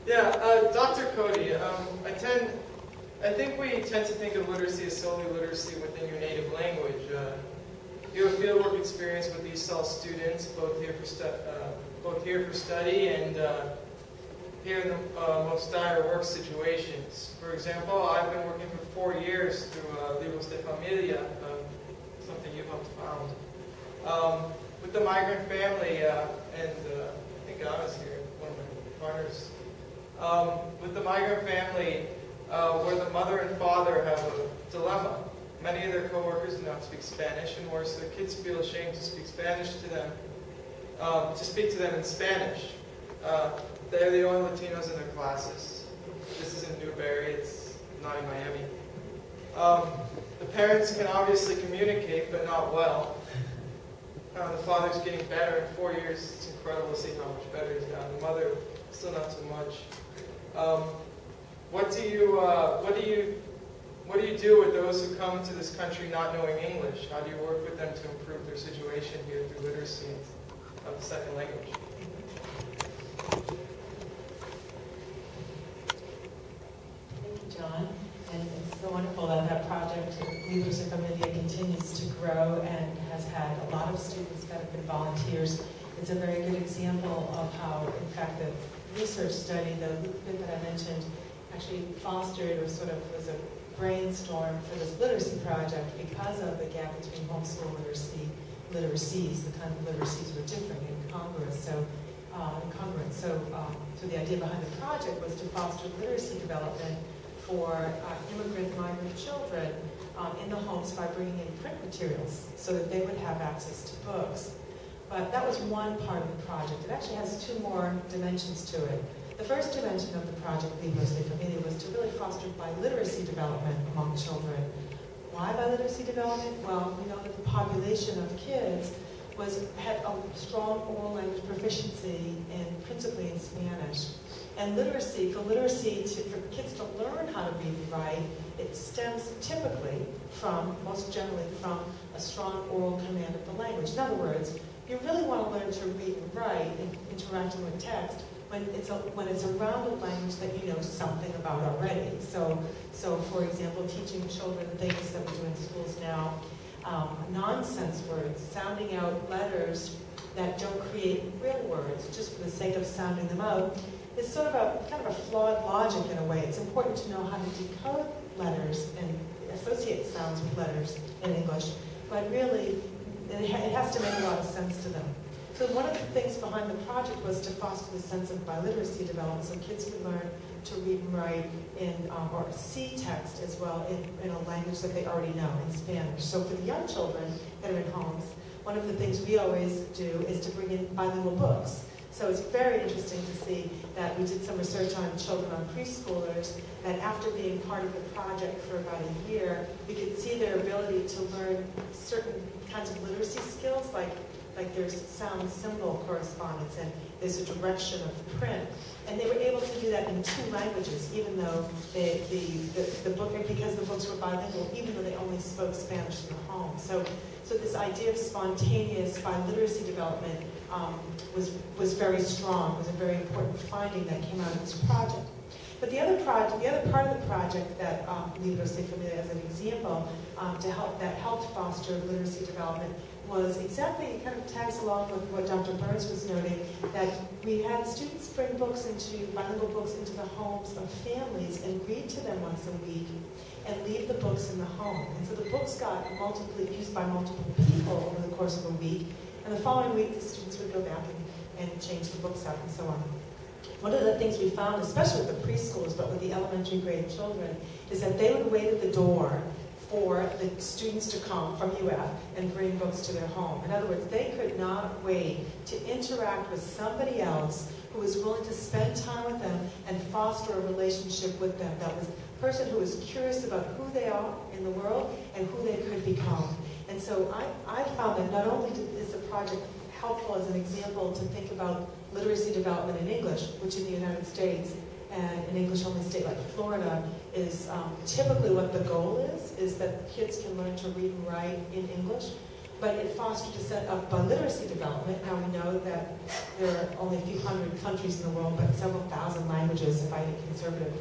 Yeah, Dr. Coady, I think we tend to think of literacy as solely literacy within your native language. You have fieldwork experience with ESOL students, both here for study and here in the most dire work situations. For example, I've been working for 4 years through Literacy Day, something you helped found, with the migrant family, and I think I was here, one of my partners. With the migrant family, where the mother and father have a dilemma. Many of their coworkers do not speak Spanish, and worse, their kids feel ashamed to speak Spanish to them, to speak to them in Spanish. They're the only Latinos in their classes. This is in Newberry, it's not in Miami. The parents can obviously communicate, but not well. The father's getting better in 4 years. It's incredible to see how much better he's gotten. The mother, still not so much. What do you do with those who come to this country not knowing English? How do you work with them to improve their situation here through literacy of the second language? Thank you, John. And it's so wonderful that that project, Literacy Familia, continues to grow and has had a lot of students that have been volunteers. It's a very good example of how, in fact, the research study, the bit that I mentioned, actually fostered or sort of was a brainstorm for this literacy project because of the gap between homeschool literacies. The kind of literacies were different and incongruous. So the idea behind the project was to foster literacy development for immigrant migrant children in the homes by bringing in print materials so that they would have access to books. But that was one part of the project. It actually has 2 more dimensions to it. The first dimension of the project, Literacy Familia, was to really foster biliteracy development among children. Why biliteracy development? Well, we know that the population of kids had a strong oral language proficiency principally in Spanish. And literacy, for kids to learn how to read and write, it stems typically most generally from a strong oral command of the language. In other words, you really want to learn to read and write and interacting with text when it's around a language that you know something about already. So for example, teaching children things that we do in schools now, nonsense words, sounding out letters that don't create real words just for the sake of sounding them out, is sort of kind of a flawed logic in a way. It's important to know how to decode letters and associate sounds with letters in English, but really it has to make a lot of sense to them. So one of the things behind the project was to foster the sense of biliteracy development so kids could learn to read and write or see text as well in a language that they already know, in Spanish. So for the young children that are in homes, one of the things we always do is to bring in bilingual books. So it's very interesting to see that we did some research on children, on preschoolers, that after being part of the project for about a year, we could see their ability to learn certain kinds of literacy skills, like there's sound symbol correspondence and there's a direction of print. And they were able to do that in 2 languages, even though the book, because the books were bilingual, even though they only spoke Spanish in the home. So this idea of spontaneous biliteracy development was very strong. It was a very important finding that came out of this project. But the other part of the project that Literacy Familia, as an example, that helped foster literacy development was exactly, kind of tags along with what Dr. Burns was noting, that we had students bring bilingual books into the homes of families and read to them once a week and leave the books in the home. And so the books got used by multiple people over the course of a week, and the following week the students would go back and change the books out and so on. One of the things we found, especially with the preschoolers, but with the elementary grade children, is that they would wait at the door for the students to come from UF and bring books to their home. In other words, they could not wait to interact with somebody else who was willing to spend time with them and foster a relationship with them. That was a person who was curious about who they are in the world and who they could become. And so I found that not only is the project helpful as an example to think about literacy development in English, which in the United States and an English-only state like Florida is typically what the goal is that kids can learn to read and write in English. but it fostered a set of biliteracy development. Now we know that there are only a few hundred countries in the world, but several thousand languages if I take a conservative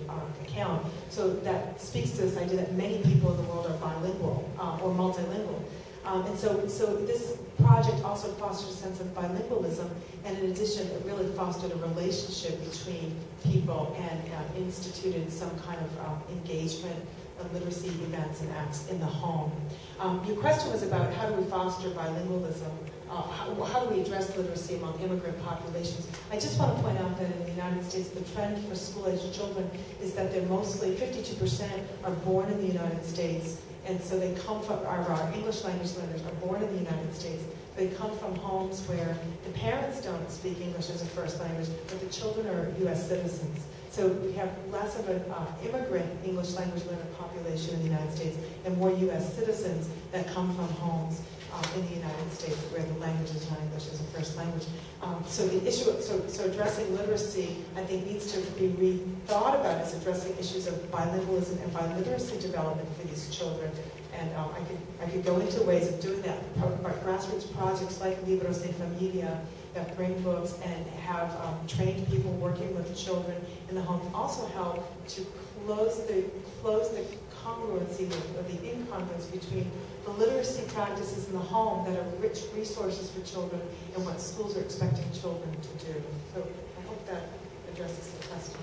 account. So that speaks to this idea that many people in the world are bilingual or multilingual. And so this project also fostered a sense of bilingualism, and in addition, it really fostered a relationship between people and instituted some kind of engagement of literacy events and acts in the home. Your question was about how do we foster bilingualism, how do we address literacy among immigrant populations. I just want to point out that in the United States, the trend for school-aged children is that they're mostly, 52% are born in the United States, and so they come from, our English language learners are born in the United States. They come from homes where the parents don't speak English as a first language, but the children are U.S. citizens. So we have less of an immigrant English language learner population in the United States and more U.S. citizens that come from homes in the United States where the language is not English as a first language. So the issue, so addressing literacy, I think, needs to be rethought about as addressing issues of bilingualism and biliteracy development for these children. And I could go into ways of doing that. Grassroots projects like Libros en Familia that bring books and have trained people working with children in the home also help to close the congruency or the incongruence between the literacy practices in the home that are rich resources for children and what schools are expecting children to do. So I hope that addresses the question.